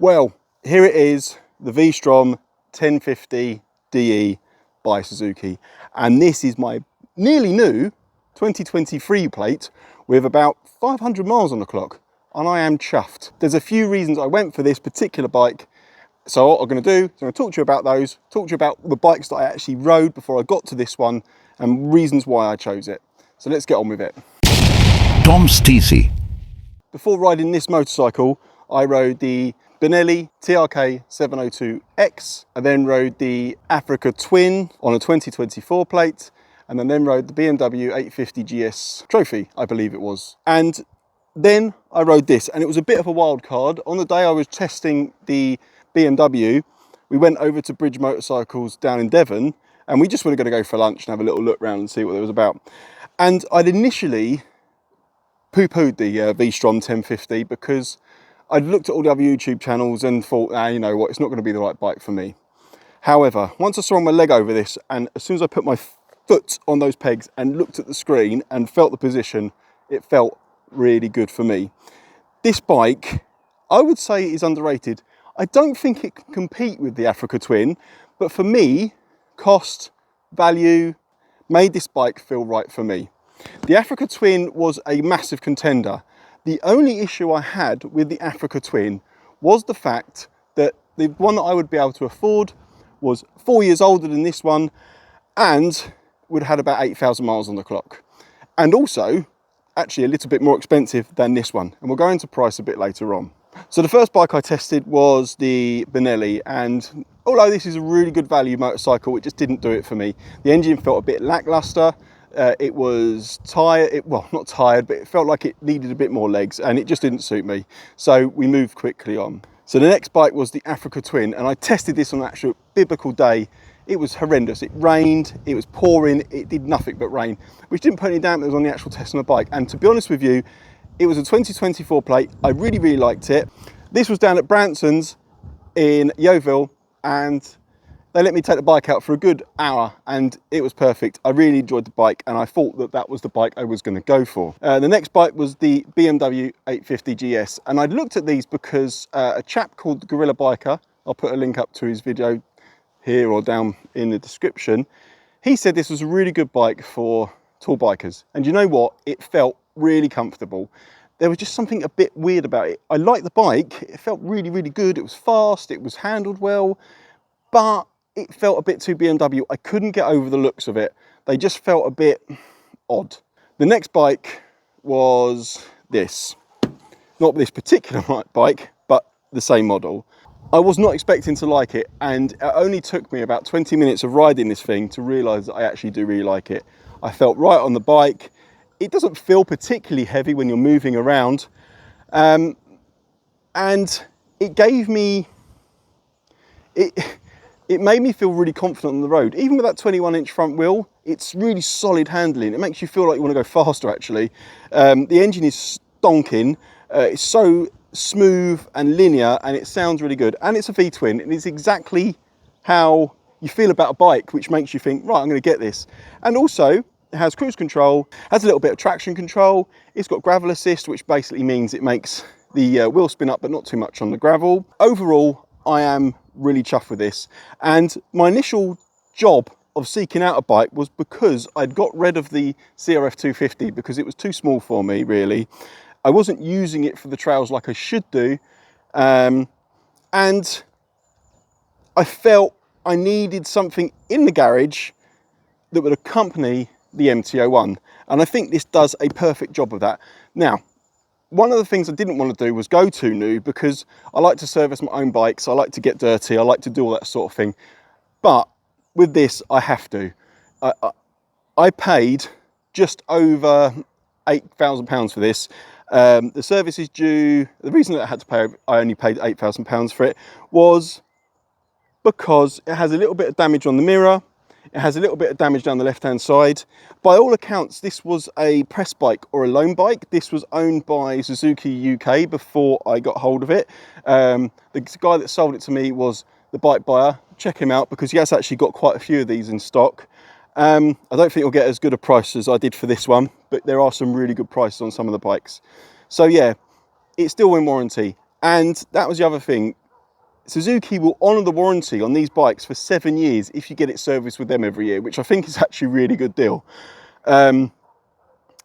Well, here it is, the V-STROM 1050 DE by Suzuki. And this is my nearly new 2023 plate with about 500 miles on the clock. And I am chuffed. There's a few reasons I went for this particular bike. So what I'm going to do is I'm going to talk to you about those, talk to you about the bikes that I actually rode before I got to this one and reasons why I chose it. So let's get on with it. Tom Stacey. Before riding this motorcycle, I rode the Benelli TRK 702X. I then rode the Africa Twin on a 2024 plate, and then rode the BMW 850 GS Trophy, I believe it was. And then I rode this, and it was a bit of a wild card. On the day I was testing the BMW, we went over to Bridge Motorcycles down in Devon, and we just were going to go for lunch and have a little look around and see what it was about. And I'd initially poo-pooed the V-STROM 1050 because I'd looked at all the other YouTube channels and thought, you know what, it's not going to be the right bike for me. However, once I swung my leg over this, and as soon as I put my foot on those pegs and looked at the screen and felt the position, it felt really good for me. This bike, I would say, is underrated. I don't think it can compete with the Africa Twin, but for me, cost, value, made this bike feel right for me. The Africa Twin was a massive contender. The only issue I had with the Africa Twin was the fact that the one that I would be able to afford was 4 years older than this one and would have had about 8,000 miles on the clock. And also, actually a little bit more expensive than this one. And we'll go into price a bit later on. So the first bike I tested was the Benelli, and although this is a really good value motorcycle, it just didn't do it for me. The engine felt a bit lackluster. It was tired, well, not tired, but it felt like it needed a bit more legs, and it just didn't suit me. So we moved quickly on. So the next bike was the Africa Twin, and I tested this on an actual biblical day. It was horrendous. It rained, it was pouring, it did nothing but rain, which didn't put any dampers on the actual test on the bike. And to be honest with you, it was a 2024 plate. I really, really liked it. This was down at Branson's in Yeovil, and they let me take the bike out for a good hour, and it was perfect. I really enjoyed the bike, and I thought that that was the bike I was going to go for. The next bike was the BMW 850 GS, and I'd looked at these because a chap called the Gorilla Biker, I'll put a link up to his video here or down in the description, he said this was a really good bike for tall bikers. And you know what? It felt really comfortable. There was just something a bit weird about it. I liked the bike. It felt really, really good. It was fast. It was handled well, but it felt a bit too BMW. I couldn't get over the looks of it. They just felt a bit odd. The next bike was this. Not this particular bike, but the same model. I was not expecting to like it, and it only took me about 20 minutes of riding this thing to realise that I actually do really like it. I felt right on the bike. It doesn't feel particularly heavy when you're moving around, and it gave me, it made me feel really confident on the road. Even with that 21-inch front wheel, it's really solid handling. It makes you feel like you want to go faster, actually. The engine is stonking. It's so smooth and linear, and it sounds really good. And it's a V-twin, and it's exactly how you feel about a bike, which makes you think, right, I'm going to get this. And also, it has cruise control, has a little bit of traction control. It's got gravel assist, which basically means it makes the wheel spin up, but not too much on the gravel. Overall, I am really chuffed with this. And my initial job of seeking out a bike was because I'd got rid of the CRF 250 because it was too small for me, really. I wasn't using it for the trails like I should do. And I felt I needed something in the garage that would accompany the MT-01. And I think this does a perfect job of that. Now, one of the things I didn't want to do was go too new, because I like to service my own bikes. I like to get dirty. I like to do all that sort of thing. But with this, I have to. I paid just over £8,000 for this. The service is due. The reason that I had to pay, I only paid £8,000 for it, was because it has a little bit of damage on the mirror. It has a little bit of damage down the left-hand side. By all accounts, this was a press bike or a loan bike. This was owned by Suzuki UK before I got hold of it. The guy that sold it to me was the bike buyer. Check him out, because he has actually got quite a few of these in stock. I don't think you'll get as good a price as I did for this one, but there are some really good prices on some of the bikes. So yeah, it's still in warranty. And that was the other thing. Suzuki will honour the warranty on these bikes for 7 years if you get it serviced with them every year, which I think is actually a really good deal.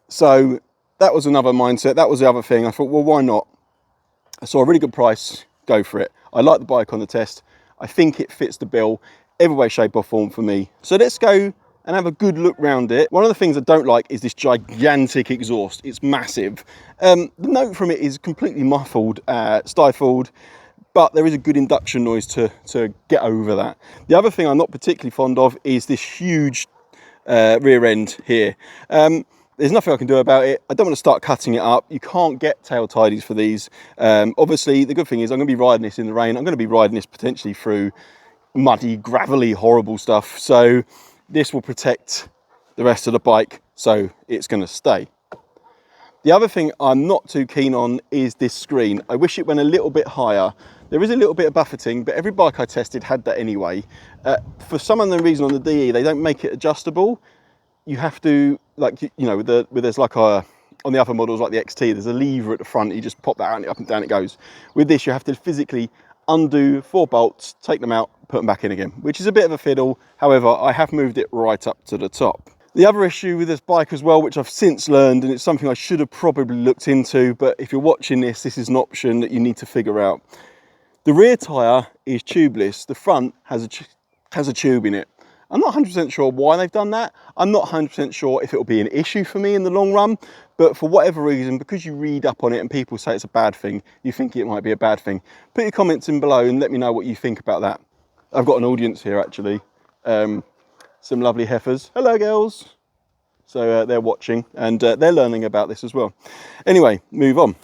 So that was another mindset. That was the other thing. I thought, well, why not? I saw a really good price, go for it. I like the bike on the test. I think it fits the bill every way, shape or form for me. So let's go and have a good look round it. One of the things I don't like is this gigantic exhaust. It's massive. The note from it is completely muffled, stifled, but there is a good induction noise to get over that. The other thing I'm not particularly fond of is this huge rear end here. There's nothing I can do about it. I don't want to start cutting it up. You can't get tail tidies for these. Obviously, the good thing is I'm going to be riding this in the rain. I'm going to be riding this potentially through muddy, gravelly, horrible stuff. So this will protect the rest of the bike, so it's going to stay. The other thing I'm not too keen on is this screen. I wish it went a little bit higher. There is a little bit of buffeting, but every bike I tested had that anyway. For some unknown reason on the DE, they don't make it adjustable. You have to, like, you know, there's like a, on the other models like the XT, there's a lever at the front. You just pop that out and up and down it goes. With this, you have to physically undo 4 bolts, take them out, put them back in again, which is a bit of a fiddle. However, I have moved it right up to the top. The other issue with this bike as well, which I've since learned, and it's something I should have probably looked into, but if you're watching this, this is an option that you need to figure out. The rear tyre is tubeless. The front has a tube in it. I'm not 100% sure why they've done that. I'm not 100% sure if it will be an issue for me in the long run, but for whatever reason, because you read up on it and people say it's a bad thing, you think it might be a bad thing. Put your comments in below and let me know what you think about that. I've got an audience here actually. Some lovely heifers. Hello girls. So they're watching and they're learning about this as well. Anyway, move on.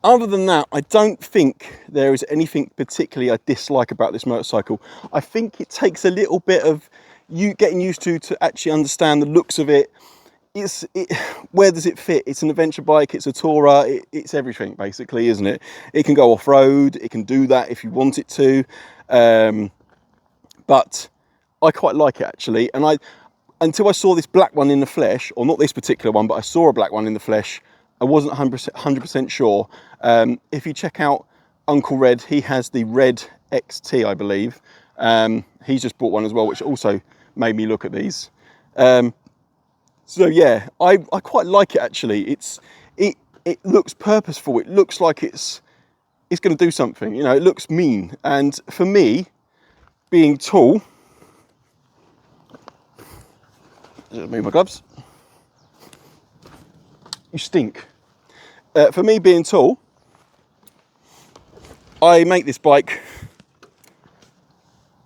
Other than that, I don't think there is anything particularly I dislike about this motorcycle. I think it takes a little bit of you getting used to actually understand the looks of it. Where does it fit? It's an adventure bike, it's a tourer, it's everything basically, isn't it? It can go off-road, it can do that if you want it to. But I quite like it actually. And until I saw this black one in the flesh, or not this particular one, but I saw a black one in the flesh, I wasn't 100% sure. If you check out Uncle Red, he has the Red XT, I believe. He's just bought one as well, which also made me look at these. So yeah, I quite like it actually. It looks purposeful. It looks like it's going to do something. You know, it looks mean. And for me, being tall, just move my gloves. You stink. For me being tall, I make this bike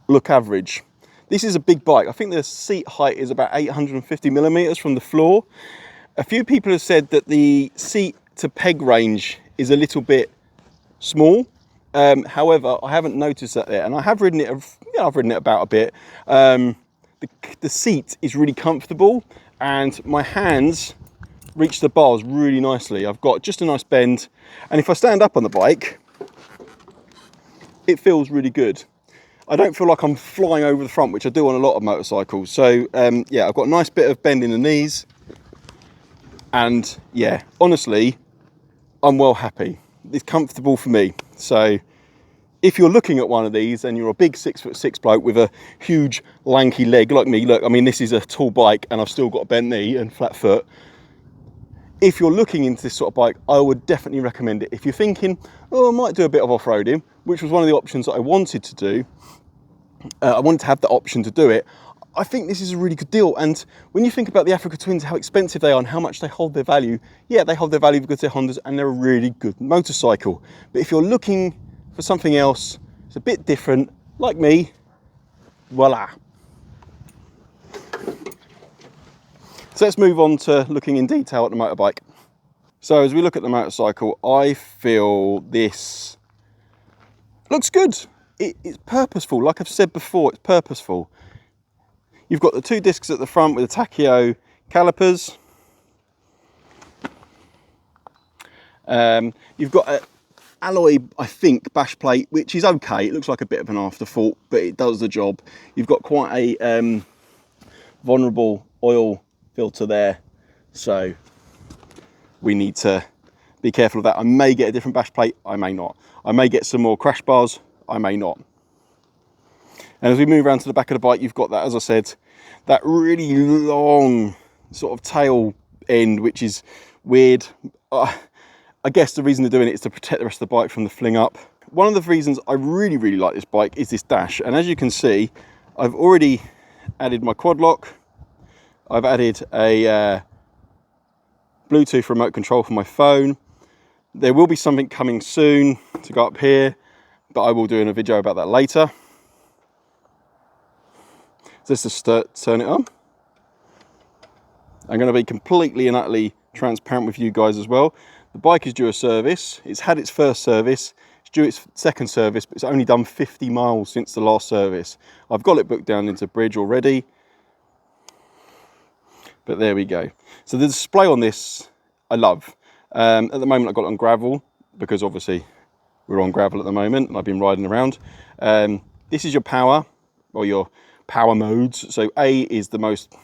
look average. This is a big bike. I think the seat height is about 850 millimeters from the floor. A few people have said that the seat to peg range is a little bit small. However, I haven't noticed that yet, and I have ridden it. I've ridden it about a bit. The seat is really comfortable, and my hands reach the bars really nicely. I've got just a nice bend, and if I stand up on the bike, it feels really good. I don't feel like I'm flying over the front, which I do on a lot of motorcycles. So yeah, I've got a nice bit of bend in the knees, and yeah, honestly, I'm well happy. It's comfortable for me. So if you're looking at one of these and you're a big 6'6" bloke with a huge lanky leg like me, look, I mean, this is a tall bike and I've still got a bent knee and flat foot. If you're looking into this sort of bike, I would definitely recommend it. If you're thinking, oh, I might do a bit of off-roading, which was one of the options that I wanted to do, I wanted to have the option to do it, I think this is a really good deal. And when you think about the Africa Twins, how expensive they are and how much they hold their value, yeah, they hold their value because they're Hondas and they're a really good motorcycle. But if you're looking for something else, it's a bit different, like me, voila. So let's move on to looking in detail at the motorbike. So as we look at the motorcycle, I feel this looks good. It's purposeful. Like I've said before, it's purposeful. You've got the 2 discs at the front with the Tachio calipers. You've got an alloy, I think, bash plate, which is okay. It looks like a bit of an afterthought, but it does the job. You've got quite a vulnerable oil filter there, so we need to be careful of that. I may get a different bash plate, I may not. I may get some more crash bars, I may not. And as we move around to the back of the bike, you've got that, as I said, that really long sort of tail end, which is weird. I guess the reason they're doing it is to protect the rest of the bike from the fling up. One of the reasons I really, really like this bike is this dash. And as you can see, I've already added my quad lock. I've added a Bluetooth remote control for my phone. There will be something coming soon to go up here, but I will do in a video about that later. So let's just turn it on. I'm going to be completely and utterly transparent with you guys as well. The bike is due a service. It's had its first service. It's due its second service, but it's only done 50 miles since the last service. I've got it booked down into Bridge already. But there we go. So the display on this, I love. At the moment, I've got it on gravel because obviously we're on gravel at the moment and I've been riding around. This is your power, or your power modes. So A is the most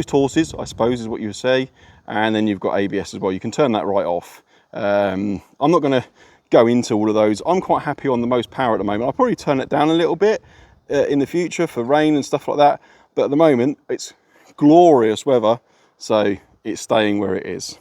horses, I suppose, is what you would say. And then you've got ABS as well. You can turn that right off. I'm not going to go into all of those. I'm quite happy on the most power at the moment. I'll probably turn it down a little bit in the future for rain and stuff like that. But at the moment, it's glorious weather, so it's staying where it is.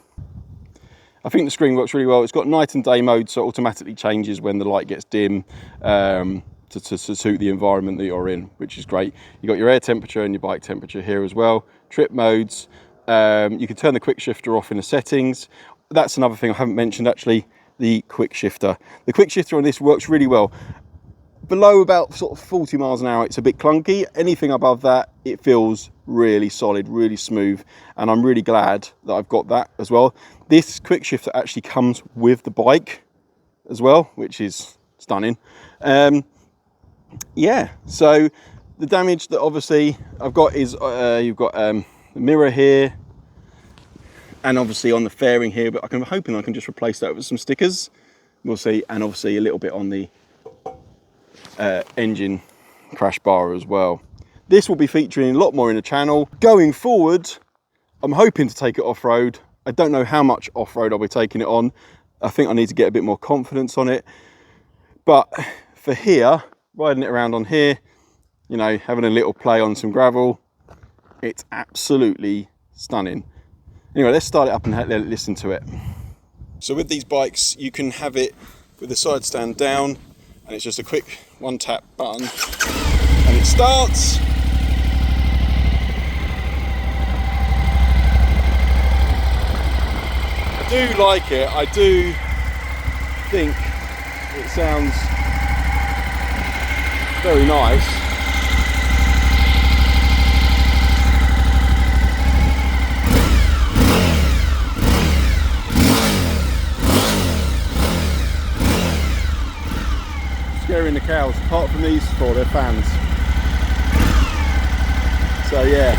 I think the screen works really well. It's got night and day mode, so it automatically changes when the light gets dim to suit the environment that you're in, which is great. You've got your air temperature and your bike temperature here as well. Trip modes. You can turn the quick shifter off in the settings. That's another thing I haven't mentioned actually, the quick shifter. The quick shifter on this works really well. Below about sort of 40 miles an hour, it's a bit clunky. Anything above that, it feels really solid, really smooth. And I'm really glad that I've got that as well. This quick shifter actually comes with the bike as well, which is stunning. Yeah, so the damage that obviously I've got is, you've got the mirror here, and obviously on the fairing here, but I'm hoping I can just replace that with some stickers. We'll see, and obviously a little bit on the engine crash bar as well. This will be featuring a lot more in the channel. Going forward, I'm hoping to take it off-road. I don't know how much off-road I'll be taking it on. I think I need to get a bit more confidence on it. But for here, riding it around on here, you know, having a little play on some gravel, it's absolutely stunning. Anyway, let's start it up and listen to it. So with these bikes, you can have it with the side stand down, and it's just a quick one tap button and it starts. I do like it. I do think it sounds very nice. Scaring the cows, apart from these four, they're fans. So yeah.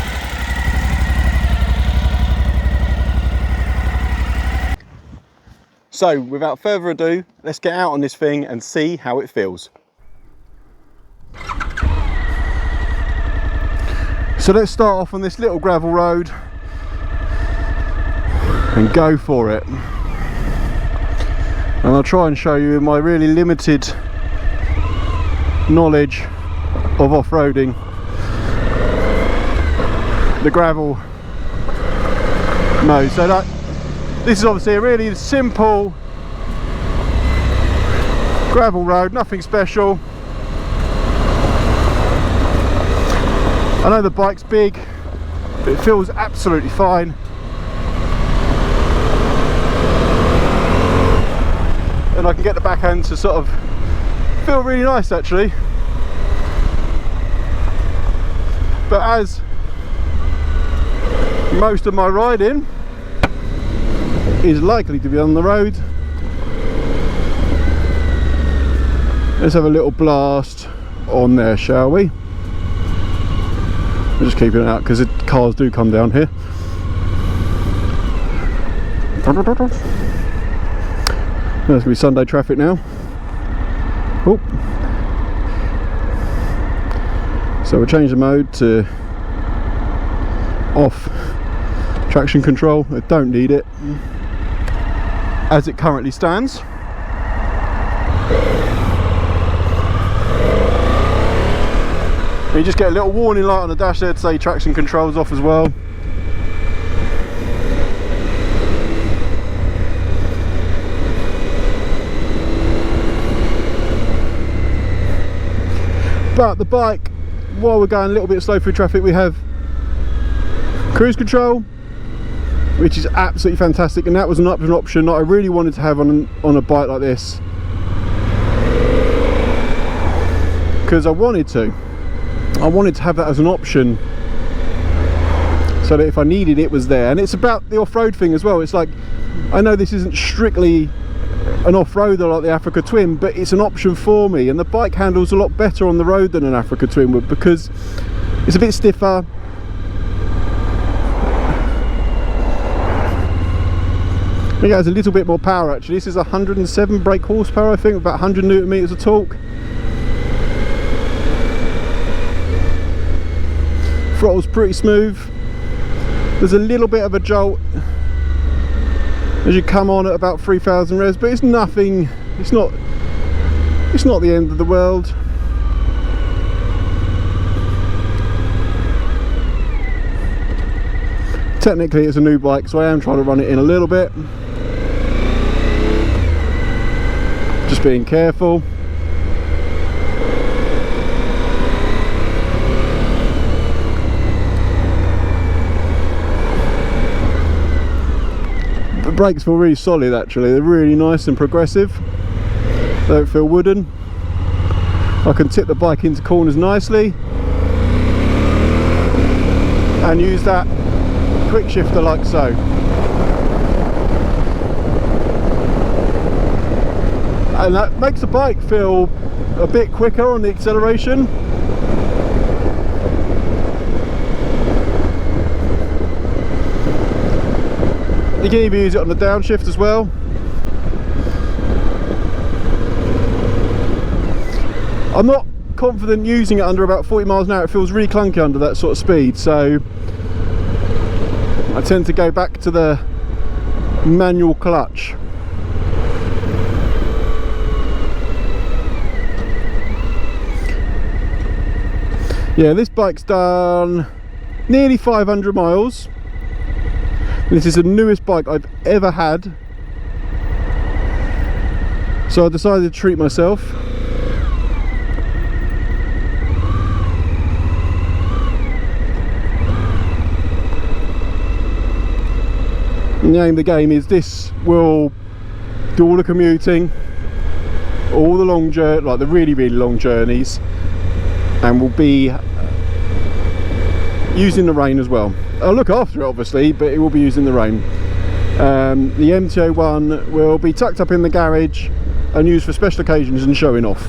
So without further ado, let's get out on this thing and see how it feels. So let's start off on this little gravel road and go for it. And I'll try and show you my really limited knowledge of off-roading the gravel mode. So this is obviously a really simple gravel road, nothing special. I know the bike's big, but it feels absolutely fine. And I can get the back end to sort of feel really nice actually. But as most of my riding is likely to be on the road, let's have a little blast on there, shall we? We're just keeping it out because cars do come down here. There's going to be Sunday traffic now. Oh. So we'll change the mode to off traction control. I don't need it as it currently stands. You just get a little warning light on the dash there to say traction control's off as well. But the bike, while we're going a little bit slow through traffic, we have cruise control, which is absolutely fantastic, and that was an option that I really wanted to have on a bike like this, because I wanted to have that as an option, so that if I needed it was there. And it's about the off-road thing as well. It's like, I know this isn't strictly an off-roader like the Africa Twin, but it's an option for me, and the bike handles a lot better on the road than an Africa Twin would, because it's a bit stiffer. I think it has a little bit more power actually. This is 107 brake horsepower, I think, about 100 Newton meters of torque. Throttle's pretty smooth. There's a little bit of a jolt as you come on at about 3,000 revs, but it's nothing. It's not the end of the world. Technically it's a new bike, so I am trying to run it in a little bit. Just being careful. The brakes feel really solid actually, they're really nice and progressive. They don't feel wooden. I can tip the bike into corners nicely and use that quick shifter like so. And that makes the bike feel a bit quicker on the acceleration. You can even use it on the downshift as well. I'm not confident using it under about 40 miles an hour. It feels really clunky under that sort of speed, so I tend to go back to the manual clutch. Yeah, this bike's done nearly 500 miles. This is the newest bike I've ever had, so I decided to treat myself. And the aim of the game is this will do all the commuting, all the long journey, like the really long journeys, and will be used in the rain as well. I'll look after it obviously, but it will be used in the rain. The MT-01 will be tucked up in the garage and used for special occasions and showing off.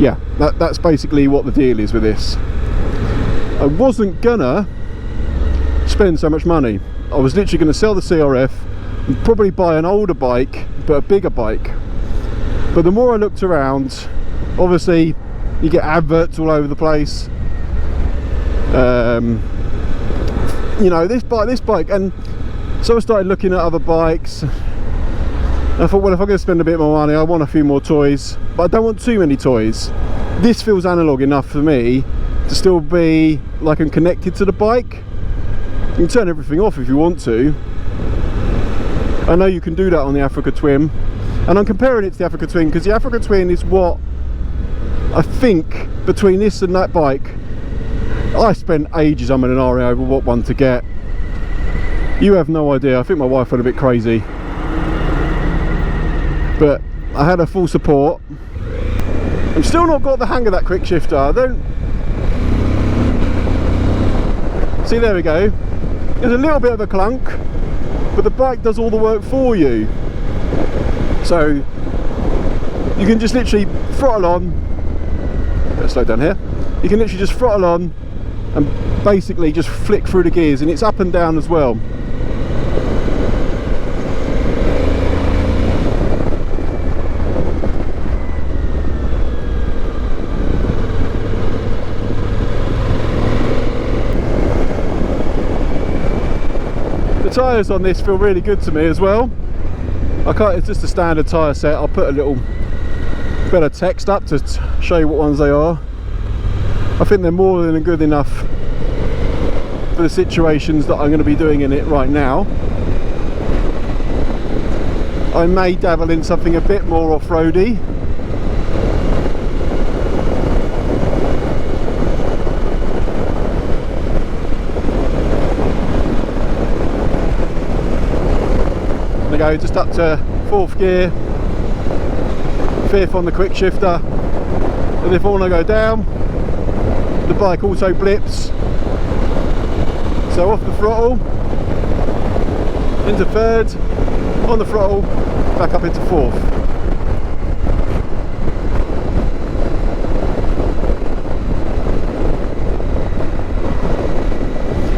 Yeah, that's basically what the deal is with this. I wasn't gonna spend so much money. I was literally going to sell the CRF and probably buy an older bike, but a bigger bike. But the more I looked around, obviously you get adverts all over the place. You know, this bike, and so I started looking at other bikes. And I thought, well, if I'm going to spend a bit more money, I want a few more toys, but I don't want too many toys. This feels analog enough for me to still be like I'm connected to the bike. You can turn everything off if you want to. I know you can do that on the Africa Twin, and I'm comparing it to the Africa Twin because the Africa Twin is what I think, between this and that bike, I spent ages umming and ahhing over what one to get. You have no idea. I think my wife went a bit crazy, but I had her full support. I've still not got the hang of that quick shifter. I don't see, there we go. There's a little bit of a clunk, but the bike does all the work for you. So you can just literally throttle on. Better slow down here. You can literally just throttle on and basically just flick through the gears, and it's up and down as well. Tyres on this feel really good to me as well. It's just a standard tyre set. I'll put a little better text up to show you what ones they are. I think they're more than good enough for the situations that I'm going to be doing in it right now. I may dabble in something a bit more off-roady. I go just up to 4th gear, 5th on the quick shifter, and if I want to go down, the bike also blips. So off the throttle, into 3rd, on the throttle, back up into 4th.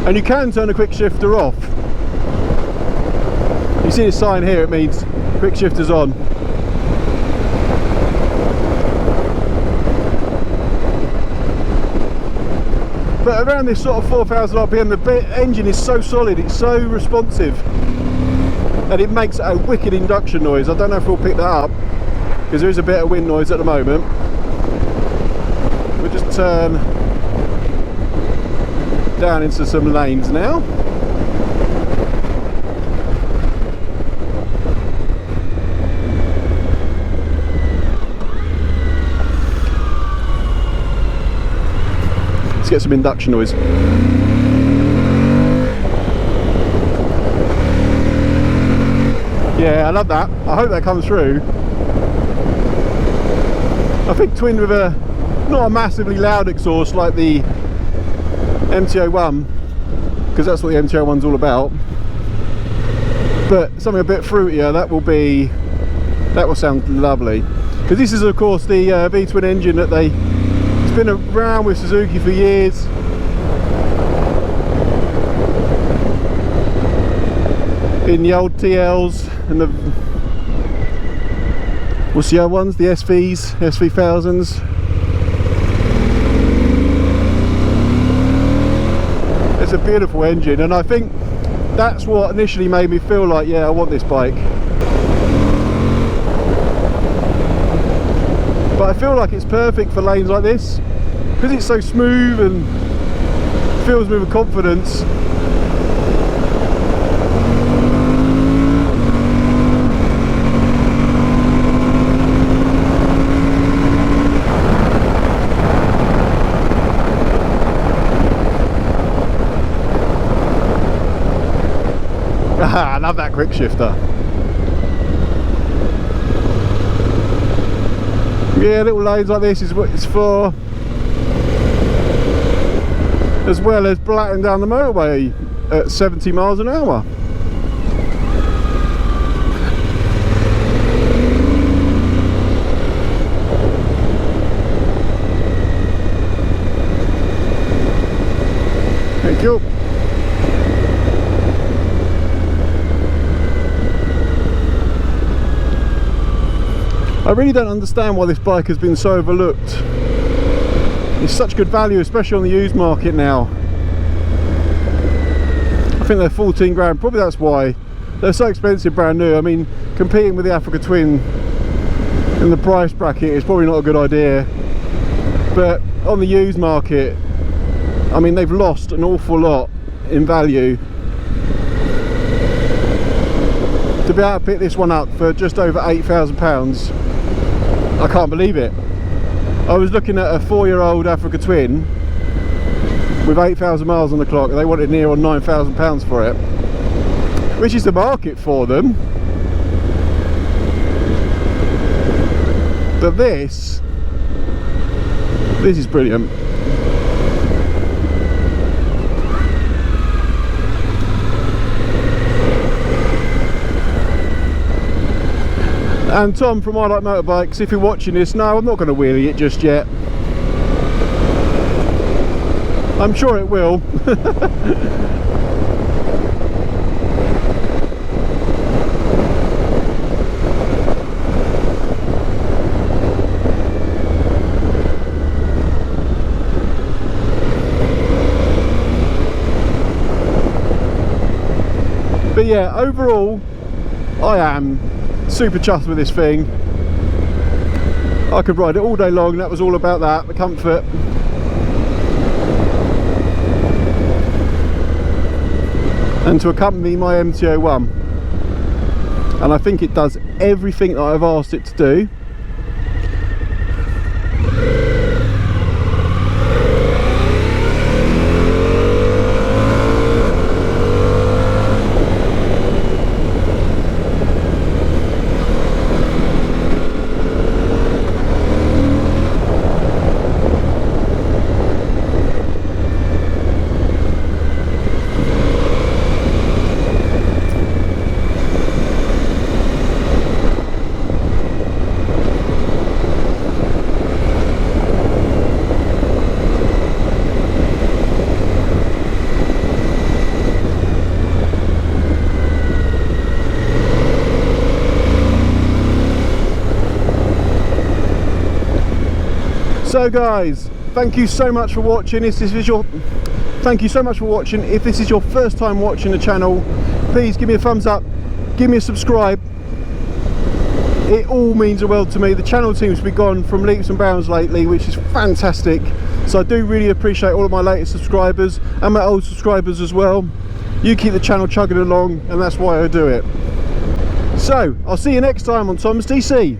And you can turn the quick shifter off. You see the sign here, it means quick shifter's on. But around this sort of 4,000 RPM, the engine is so solid, it's so responsive, and it makes a wicked induction noise. I don't know if we'll pick that up, because there is a bit of wind noise at the moment. We'll just turn down into some lanes now. Let's get some induction noise. Yeah, I love that. I hope that comes through. I think twin with a not a massively loud exhaust like the MT-01, because that's what the MT-01's all about, but something a bit fruitier, that will sound lovely. Because this is of course the V-twin engine that it's been around with Suzuki for years. In the old TLs and the, what's the other ones? The SVs, SV1000s. It's a beautiful engine, and I think that's what initially made me feel like, yeah, I want this bike. But I feel like it's perfect for lanes like this, because it's so smooth and fills me with confidence. I love that quick shifter. Yeah, little lanes like this is what it's for, as well as blatting down the motorway at 70 miles an hour. Thank you. I really don't understand why this bike has been so overlooked. It's such good value, especially on the used market now. I think they're 14 grand, probably that's why. They're so expensive brand new. I mean, competing with the Africa Twin in the price bracket is probably not a good idea. But on the used market, I mean, they've lost an awful lot in value. To be able to pick this one up for just over £8,000, I can't believe it. I was looking at a 4-year-old Africa Twin with 8,000 miles on the clock, and they wanted near on £9,000 for it, which is the market for them. But this is brilliant. And Tom from I Like Motorbikes, if you're watching this, no, I'm not going to wheelie it just yet. I'm sure it will. But yeah, overall, I am super chuffed with this thing. I could ride it all day long. That was all about that, the comfort. And to accompany my MT-01. And I think it does everything that I've asked it to do. So guys, thank you so much for watching. Thank you so much for watching. If this is your first time watching the channel, please give me a thumbs up, give me a subscribe. It all means the world to me. The channel seems to be gone from leaps and bounds lately, which is fantastic. So I do really appreciate all of my latest subscribers and my old subscribers as well. You keep the channel chugging along, and that's why I do it. So I'll see you next time on Tom's DC.